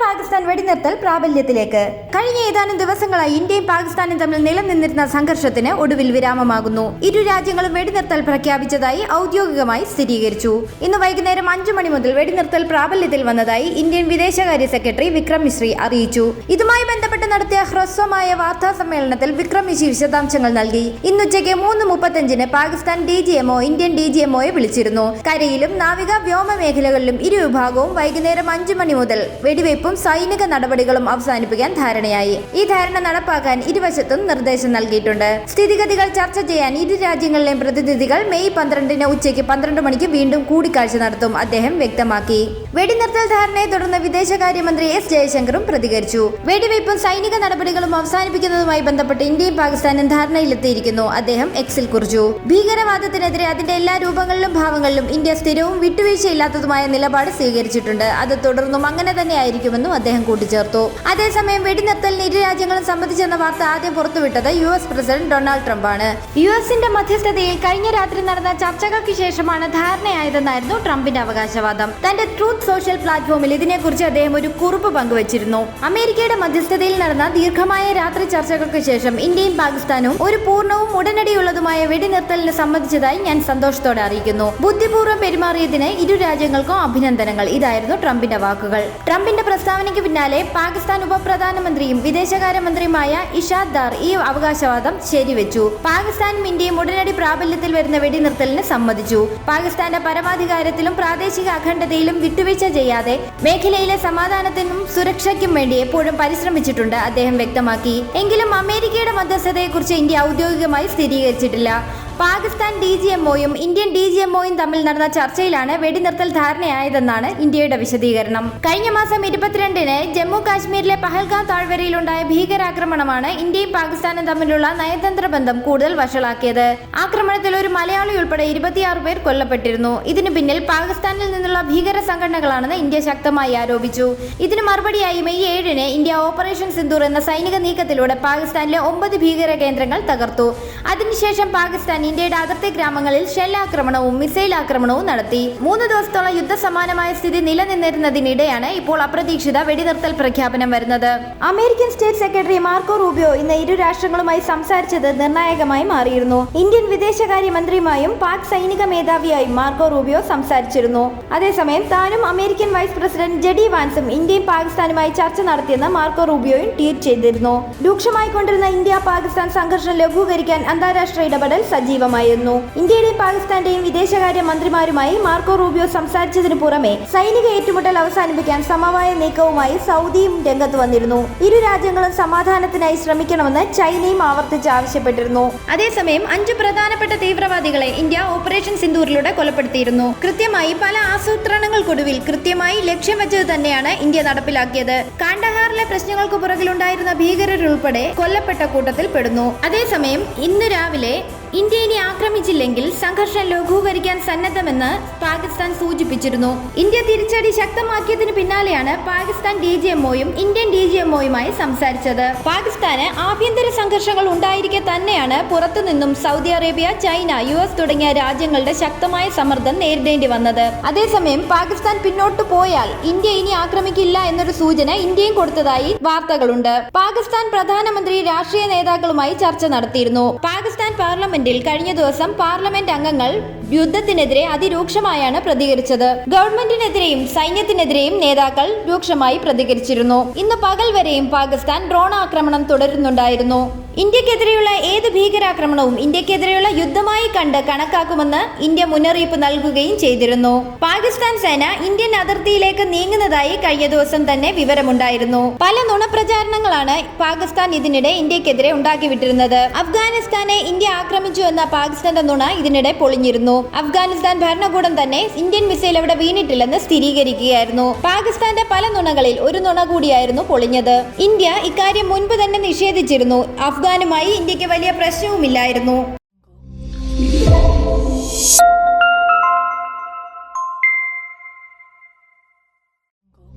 പാകിസ്ഥാൻ വെടിനിർത്തൽ പ്രാബല്യത്തിലേക്ക്. കഴിഞ്ഞ ഏതാനും ദിവസങ്ങളായി ഇന്ത്യയും പാകിസ്ഥാനും തമ്മിൽ നിലനിന്നിരുന്ന സംഘർഷത്തിന് ഒടുവിൽ വിരാമമാകുന്നു. ഇരു രാജ്യങ്ങളും വെടിനിർത്തൽ പ്രഖ്യാപിച്ചതായി ഔദ്യോഗികമായി സ്ഥിരീകരിച്ചു. ഇന്ന് വൈകുന്നേരം 5 മണി മുതൽ വെടിനിർത്തൽ പ്രാബല്യത്തിൽ വന്നതായി ഇന്ത്യൻ വിദേശകാര്യ സെക്രട്ടറി വിക്രം മിശ്രി അറിയിച്ചു. ഇതുമായി ബന്ധപ്പെട്ട് നടത്തിയ ഹ്രസ്വമായ വാർത്താ സമ്മേളനത്തിൽ വിക്രം മിശ്രി വിശദാംശങ്ങൾ നൽകി. ഇന്നുച്ചയ്ക്ക് 3:35 പാകിസ്ഥാൻ DGMO ഇന്ത്യൻ DGMOയെ വിളിച്ചിരുന്നു. കരയിലും നാവിക വ്യോമ മേഖലകളിലും ഇരു വിഭാഗവും വൈകുന്നേരം 5 മണി മുതൽ വെടിവയ്പും സൈനിക നടപടികളും അവസാനിപ്പിക്കാൻ ധാരണയായി. ഈ ധാരണ നടപ്പാക്കാൻ ഇരുവശത്തും നിർദ്ദേശം നൽകിയിട്ടുണ്ട്. സ്ഥിതിഗതികൾ ചർച്ച ചെയ്യാൻ ഇരു രാജ്യങ്ങളിലെയും പ്രതിനിധികൾ മെയ് 12 ഉച്ചയ്ക്ക് 12 മണിക്ക് വീണ്ടും കൂടിക്കാഴ്ച നടത്തും, അദ്ദേഹം വ്യക്തമാക്കി. വെടിനിർത്തൽ ധാരണയെ തുടർന്ന് വിദേശകാര്യമന്ത്രി S ജയശങ്കറും പ്രതികരിച്ചു. വെടിവയ്പും സൈനിക നടപടികളും അവസാനിപ്പിക്കുന്നതുമായി ബന്ധപ്പെട്ട് ഇന്ത്യയും പാകിസ്ഥാനും ധാരണയിലെത്തിയിരിക്കുന്നു, അദ്ദേഹം എക്സിൽ കുറിച്ചു. ഭീകരവാദത്തിനെതിരെ അതിന്റെ എല്ലാ രൂപങ്ങളിലും ഭാവങ്ങളിലും ഇന്ത്യ സ്ഥിരവും വിട്ടുവീഴ്ചയില്ലാത്തതുമായ നിലപാട് സ്വീകരിച്ചിട്ടുണ്ട്. അത് തുടർന്നും അങ്ങനെ തന്നെയായിരിക്കുമെന്നും അദ്ദേഹം കൂട്ടിച്ചേർത്തു. അതേസമയം വെടിനിർത്തലിന് ഇരു രാജ്യങ്ങളും സമ്മതിച്ചെന്ന വാർത്ത ആദ്യം പുറത്തുവിട്ടത് US പ്രസിഡന്റ് ഡൊണാൾഡ് ട്രംപ് ആണ്. USന്റെ മധ്യസ്ഥതയിൽ കഴിഞ്ഞ രാത്രി നടന്ന ചർച്ചകൾക്ക് ശേഷമാണ് ധാരണയായതെന്നായിരുന്നു ട്രംപിന്റെ അവകാശവാദം. തന്റെ ട്രൂത്ത് സോഷ്യൽ പ്ലാറ്റ്ഫോമിൽ ഇതിനെക്കുറിച്ച് അദ്ദേഹം ഒരു കുറിപ്പ് പങ്കുവച്ചിരുന്നു. അമേരിക്കയുടെ മധ്യസ്ഥതയിൽ നടന്ന ദീർഘമായ രാത്രി ചർച്ചകൾക്ക് ശേഷം ഇന്ത്യയും പാകിസ്ഥാനും ഒരു പൂർണ്ണവും ഉടനടിയുള്ളതുമായ വെടിനിർത്തലിന് സമ്മതിച്ചതായി ഞാൻ സന്തോഷത്തോടെ അറിയിക്കുന്നു. ബുദ്ധിപൂർവ്വം പെരുമാറിയതിന് ഇരു രാജ്യങ്ങൾക്കും അഭിനന്ദനങ്ങൾ, ഇതായിരുന്നു ട്രംപിന്റെ വാക്കുകൾ. ട്രംപിന്റെ പ്രസ്താവനയ്ക്ക് പിന്നാലെ പാകിസ്ഥാൻ ഉപപ്രധാനമന്ത്രിയും വിദേശകാര്യമന്ത്രിയുമായ ഇഷാദ് ദാർ ഈ അവകാശവാദം ശരിവെച്ചു. പാകിസ്ഥാനും ഇന്ത്യയും ഉടനടി പ്രാബല്യത്തിൽ വരുന്ന വെടിനിർത്തലിന് സമ്മതിച്ചു. പാകിസ്ഥാന്റെ പരമാധികാരത്തിലും പ്രാദേശിക അഖണ്ഡതയിലും വിട്ടുവീഴ്ച ചെയ്യാതെ മേഖലയിലെ സമാധാനത്തിനും സുരക്ഷയ്ക്കും വേണ്ടി എപ്പോഴും പരിശ്രമിച്ചിട്ടുണ്ട്, അദ്ദേഹം വ്യക്തമാക്കി. എങ്കിലും അമേരിക്കയുടെ മധ്യസ്ഥതയെക്കുറിച്ച് ഇന്ത്യ ഔദ്യോഗികമായി സ്ഥിരീകരിച്ചിട്ടില്ല. പാകിസ്ഥാൻ DGMOയും ഇന്ത്യൻ DGMOയും തമ്മിൽ നടന്ന ചർച്ചയിലാണ് വെടിനിർത്തൽ ധാരണയായതെന്നാണ് ഇന്ത്യയുടെ വിശദീകരണം. കഴിഞ്ഞ മാസം 22 ജമ്മു കാശ്മീരിലെ പഹൽഗാം താഴ്വരയിലുണ്ടായ ഭീകരാക്രമണമാണ് ഇന്ത്യയും പാകിസ്ഥാനും തമ്മിലുള്ള നയതന്ത്ര ബന്ധം കൂടുതൽ വഷളാക്കിയത്. ആക്രമണത്തിൽ ഒരു മലയാളി ഉൾപ്പെടെ 26 പേർ കൊല്ലപ്പെട്ടിരുന്നു. ഇതിനു പിന്നിൽ പാകിസ്ഥാനിൽ നിന്നുള്ള ഭീകര സംഘടനകളാണെന്ന് ഇന്ത്യ ശക്തമായി ആരോപിച്ചു. ഇതിന് മറുപടിയായി മെയ് 7 ഇന്ത്യ ഓപ്പറേഷൻ സിന്ദൂർ എന്ന സൈനിക നീക്കത്തിലൂടെ പാകിസ്ഥാനിലെ 9 ഭീകര കേന്ദ്രങ്ങൾ തകർത്തു. അതിനുശേഷം പാകിസ്ഥാൻ ഇന്ത്യയുടെ അതിർത്തി ഗ്രാമങ്ങളിൽ ഷെല്ലാക്രമണവും മിസൈൽ ആക്രമണവും നടത്തി. 3 ദിവസത്തോളം യുദ്ധസമാനമായ സ്ഥിതി നിലനിന്നിരുന്നതിനിടെയാണ് ഇപ്പോൾ അപ്രതീക്ഷിത വെടിനിർത്തൽ പ്രഖ്യാപനം വരുന്നത്. American state secretary Marco Rubio ഇന്ന് ഇരു രാഷ്ട്രങ്ങളുമായി സംസാരിച്ചത് നിർണായകമായി മാറിയിരുന്നു. ഇന്ത്യൻ വിദേശകാര്യമന്ത്രിയുമായും പാക് സൈനിക മേധാവിയായും മാർക്കോ റൂബിയോ സംസാരിച്ചിരുന്നു. അതേസമയം താനും അമേരിക്കൻ വൈസ് പ്രസിഡന്റ് JD വാൻസും ഇന്ത്യയും പാകിസ്ഥാനുമായി ചർച്ച നടത്തിയെന്ന് മാർക്കോ റൂബിയോയും ട്വീറ്റ് ചെയ്തിരുന്നു. രൂക്ഷമായിക്കൊണ്ടിരുന്ന ഇന്ത്യ പാകിസ്ഥാൻ സംഘർഷം ലഘൂകരിക്കാൻ അന്താരാഷ്ട്ര ഇടപെടൽ സജീവമായിരുന്നു. ഇന്ത്യയുടെയും പാകിസ്ഥാന്റെയും വിദേശകാര്യ മന്ത്രിമാരുമായി മാർക്കോ റൂബിയോ സംസാരിച്ചതിനു പുറമെ സൈനിക ഏറ്റുമുട്ടൽ അവസാനിപ്പിക്കാൻ സമവായ നീക്കവുമായി സൗദിയും രംഗത്ത് വന്നിരുന്നു. ഇരു രാജ്യങ്ങളും സമാധാനത്തിനായി ശ്രമിക്കണമെന്ന് ചൈനയും ആവർത്തിച്ച് ആവശ്യപ്പെട്ടിരുന്നു. അതേസമയം 5 പ്രധാനപ്പെട്ട തീവ്രവാദികളെ ഇന്ത്യ ഓപ്പറേഷൻ സിന്ദൂറിലൂടെ കൊലപ്പെടുത്തിയിരുന്നു. കൃത്യമായി പല ആസൂത്രണങ്ങൾക്കൊടുവിൽ കൃത്യമായി ലക്ഷ്യം വെച്ചത് തന്നെയാണ് ഇന്ത്യ നടപ്പിലാക്കിയത്. കാണ്ഡഹാറിലെ പ്രശ്നങ്ങൾക്ക് പുറകിലുണ്ടായിരുന്ന ഭീകരരുൾപ്പെടെ കൊല്ലപ്പെട്ട കൂട്ടത്തിൽ പെടുന്നു. അതേസമയം ഇന്ന് രാവിലെ ഇന്ത്യ ഇനി ആക്രമിച്ചില്ലെങ്കിൽ സംഘർഷം ലഘൂകരിക്കാൻ സന്നദ്ധമെന്ന് പാകിസ്ഥാൻ സൂചിപ്പിച്ചിരുന്നു. ഇന്ത്യ തിരിച്ചടി ശക്തമാക്കിയതിന് പിന്നാലെയാണ് പാകിസ്ഥാൻ DGMOയും ഇന്ത്യൻ DGMOയുമായി സംസാരിച്ചത്. പാകിസ്ഥാന് ആഭ്യന്തര സംഘർഷങ്ങൾ ഉണ്ടായിരിക്കെ തന്നെയാണ് പുറത്തുനിന്നും സൗദി അറേബ്യ, ചൈന, US തുടങ്ങിയ രാജ്യങ്ങളുടെ ശക്തമായ സമ്മർദ്ദം നേരിടേണ്ടി വന്നത്. അതേസമയം പാകിസ്ഥാൻ പിന്നോട്ടു പോയാൽ ഇന്ത്യ ഇനി ആക്രമിക്കില്ല എന്നൊരു സൂചന ഇന്ത്യയും കൊടുത്തതായി വാർത്തകളുണ്ട്. പാകിസ്ഥാൻ പ്രധാനമന്ത്രി രാഷ്ട്രീയ നേതാക്കളുമായി ചർച്ച നടത്തിയിരുന്നു. പാകിസ്ഥാൻ പാർലമെന്റ് കഴിഞ്ഞ ദിവസം പാർലമെന്റ് അംഗങ്ങൾ യുദ്ധത്തിനെതിരെ അതിരൂക്ഷമായാണ് പ്രതികരിച്ചത്. ഗവൺമെന്റിനെതിരെയും സൈന്യത്തിനെതിരെയും നേതാക്കൾ രൂക്ഷമായി പ്രതികരിച്ചിരുന്നു. ഇന്ന് പകൽ വരെയും പാകിസ്ഥാൻ ഡ്രോൺ ആക്രമണം തുടരുന്നുണ്ടായിരുന്നു. ഇന്ത്യക്കെതിരെയുള്ള ഏത് ഭീകരാക്രമണവും ഇന്ത്യക്കെതിരെയുള്ള യുദ്ധമായി കണ്ട് കണക്കാക്കുമെന്ന് ഇന്ത്യ മുന്നറിയിപ്പ് നൽകുകയും ചെയ്തിരുന്നു. പാകിസ്ഥാൻ സേന ഇന്ത്യൻ അതിർത്തിയിലേക്ക് നീങ്ങുന്നതായി കഴിഞ്ഞ ദിവസം തന്നെ വിവരമുണ്ടായിരുന്നു. പല നുണപ്രചാരണങ്ങളാണ് പാകിസ്ഥാൻ ഇതിനിടെ ഇന്ത്യക്കെതിരെ ഉണ്ടാക്കിവിട്ടിരുന്നത്. അഫ്ഗാനിസ്ഥാനെ ഇന്ത്യ ആക്രമിച്ചു എന്ന പാകിസ്ഥാന്റെ നുണ ഇതിനിടെ പൊളിഞ്ഞിരുന്നു. അഫ്ഗാനിസ്ഥാൻ ഭരണകൂടം തന്നെ ഇന്ത്യൻ മിസൈൽ അവിടെ വീണിട്ടില്ലെന്ന് സ്ഥിരീകരിക്കുകയായിരുന്നു. പാകിസ്ഥാന്റെ പല നുണകളിൽ ഒരു നുണ കൂടിയായിരുന്നു പൊളിഞ്ഞത്. ഇന്ത്യ ഇക്കാര്യം മുൻപ് തന്നെ നിഷേധിച്ചിരുന്നു. അഫ്ഗാനുമായി ഇന്ത്യക്ക് വലിയ പ്രശ്നവുമില്ലായിരുന്നു.